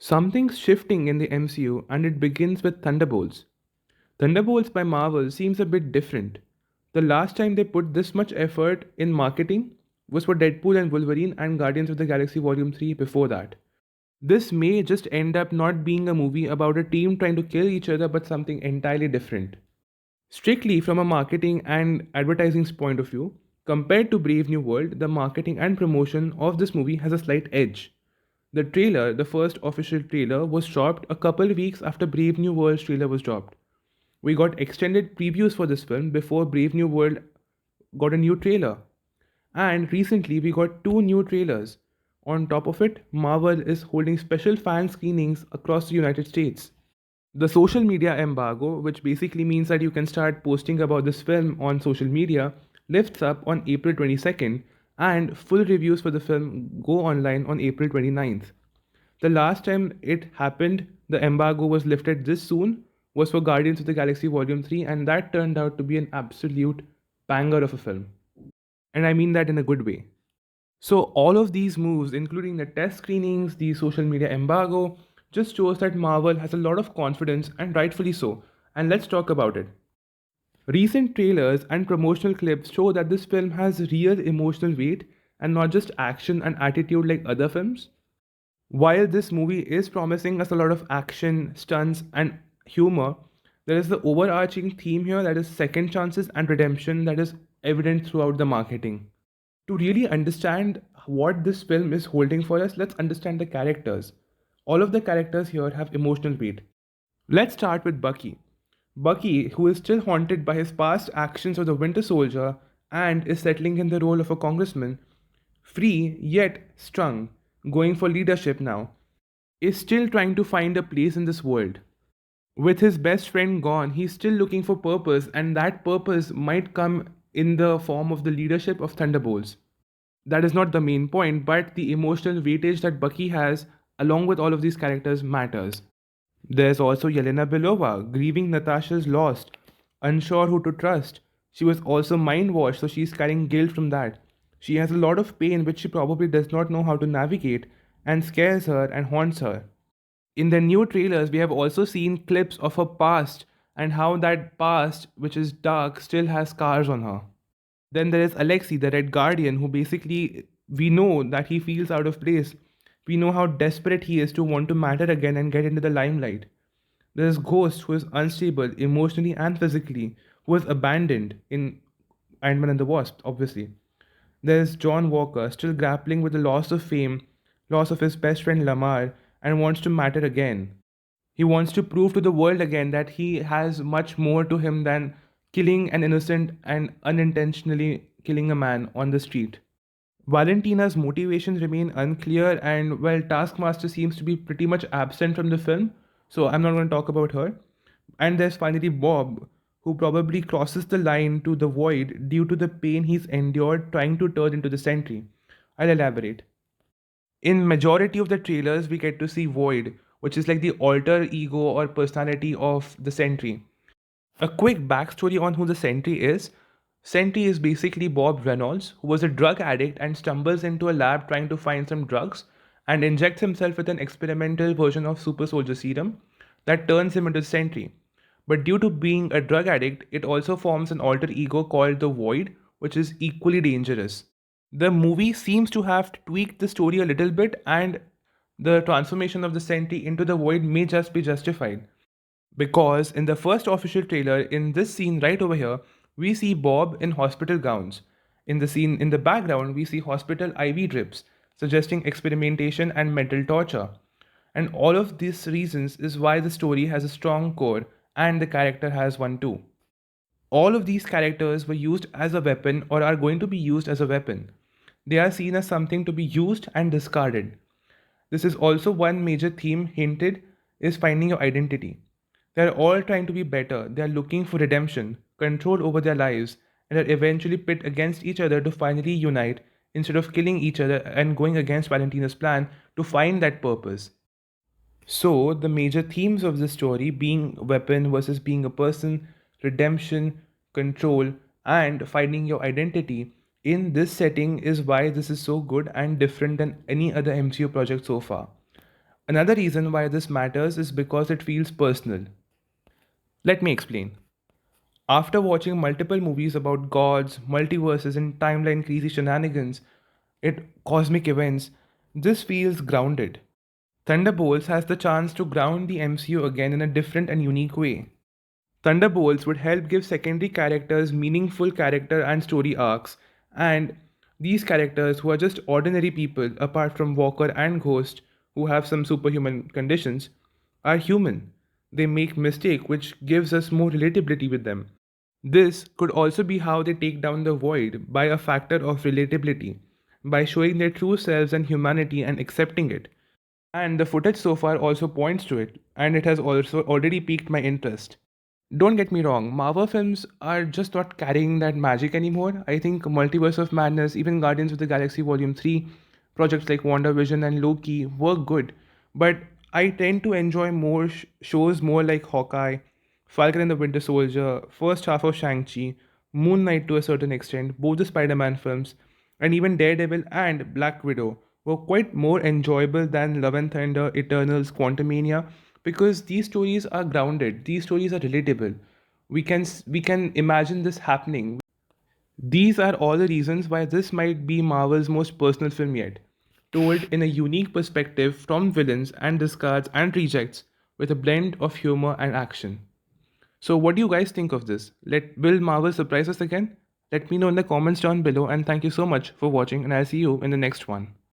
Something's shifting in the MCU and it begins with Thunderbolts. Thunderbolts by Marvel seems a bit different. The last time they put this much effort in marketing was for Deadpool and Wolverine and Guardians of the Galaxy Volume 3 before that. This may just end up not being a movie about a team trying to kill each other but something entirely different. Strictly from a marketing and advertising point of view, compared to Brave New World, the marketing and promotion of this movie has a slight edge. The trailer, the first official trailer, was dropped a couple weeks after Brave New World's trailer was dropped. We got extended previews for this film before Brave New World got a new trailer. And recently we got two new trailers. On top of it, Marvel is holding special fan screenings across the United States. The social media embargo, which basically means that you can start posting about this film on social media, lifts up on April 22nd, and full reviews for the film go online on April 29th. The last time it happened, the embargo was lifted this soon, was for Guardians of the Galaxy Volume 3, and that turned out to be an absolute banger of a film. And I mean that in a good way. So, all of these moves, including the test screenings, the social media embargo, just shows that Marvel has a lot of confidence, and rightfully so. And let's talk about it. Recent trailers and promotional clips show that this film has real emotional weight and not just action and attitude like other films. While this movie is promising us a lot of action, stunts, and humor, there is the overarching theme here that is second chances and redemption that is evident throughout the marketing. To really understand what this film is holding for us, let's understand the characters. All of the characters here have emotional weight. Let's start with Bucky. Bucky, who is still haunted by his past actions of the Winter Soldier and is settling in the role of a congressman, free yet strung, going for leadership now, is still trying to find a place in this world. With his best friend gone, he's still looking for purpose, and that purpose might come in the form of the leadership of Thunderbolts. That is not the main point, but the emotional weightage that Bucky has, along with all of these characters, matters. There's also Yelena Belova, grieving Natasha's loss, unsure who to trust. She was also mind washed, so she's carrying guilt from that. She has a lot of pain which she probably does not know how to navigate and scares her and haunts her. In the new trailers, we have also seen clips of her past and how that past, which is dark, still has scars on her. Then there is Alexei, the Red Guardian, who basically we know that he feels out of place. We know how desperate he is to want to matter again and get into the limelight. There is Ghost, who is unstable emotionally and physically, who was abandoned in Ant-Man and the Wasp, obviously. There is John Walker, still grappling with the loss of fame, loss of his best friend Lamar, and wants to matter again. He wants to prove to the world again that he has much more to him than killing an innocent and unintentionally killing a man on the street. Valentina's motivations remain unclear, and well, Taskmaster seems to be pretty much absent from the film, so I'm not going to talk about her. And there's finally Bob, who probably crosses the line to the void due to the pain he's endured trying to turn into the Sentry. I'll elaborate. In majority of the trailers, we get to see Void, which is like the alter ego or personality of the Sentry. A quick backstory on who the Sentry is. Sentry is basically Bob Reynolds, who was a drug addict and stumbles into a lab trying to find some drugs and injects himself with an experimental version of super soldier serum that turns him into the Sentry. But due to being a drug addict, it also forms an alter ego called the Void, which is equally dangerous. The movie seems to have tweaked the story a little bit, and the transformation of the Sentry into the Void may just be justified. Because in the first official trailer, in this scene right over here, we see Bob in hospital gowns. In the scene in the background, we see hospital IV drips, suggesting experimentation and mental torture. And all of these reasons is why the story has a strong core and the character has one too. All of these characters were used as a weapon or are going to be used as a weapon. They are seen as something to be used and discarded. This is also one major theme hinted is finding your identity. They are all trying to be better. They are looking for redemption, control over their lives, and are eventually pit against each other to finally unite instead of killing each other and going against Valentina's plan to find that purpose. So, the major themes of the story being weapon versus being a person, redemption, control, and finding your identity in this setting is why this is so good and different than any other MCU project so far. Another reason why this matters is because it feels personal. Let me explain. After watching multiple movies about gods, multiverses, and timeline crazy shenanigans, cosmic events, this feels grounded. Thunderbolts has the chance to ground the MCU again in a different and unique way. Thunderbolts would help give secondary characters meaningful character and story arcs, and these characters, who are just ordinary people apart from Walker and Ghost, who have some superhuman conditions, are human. They make mistake, which gives us more relatability with them. This could also be how they take down the void by a factor of relatability, by showing their true selves and humanity and accepting it. And the footage so far also points to it, and it has also already piqued my interest. Don't get me wrong, Marvel films are just not carrying that magic anymore. I think Multiverse of Madness, even Guardians of the Galaxy Volume 3, projects like WandaVision and Loki work good. But I tend to enjoy more shows more like Hawkeye, Falcon and the Winter Soldier, first half of Shang-Chi, Moon Knight to a certain extent, both the Spider-Man films, and even Daredevil and Black Widow were quite more enjoyable than Love and Thunder, Eternals, Quantumania, because these stories are grounded, these stories are relatable. We can imagine this happening. These are all the reasons why this might be Marvel's most personal film yet, told in a unique perspective from villains and discards and rejects with a blend of humor and action. So what do you guys think of this? Will Marvel surprise us again? Let me know in the comments down below, and thank you so much for watching, and I'll see you in the next one.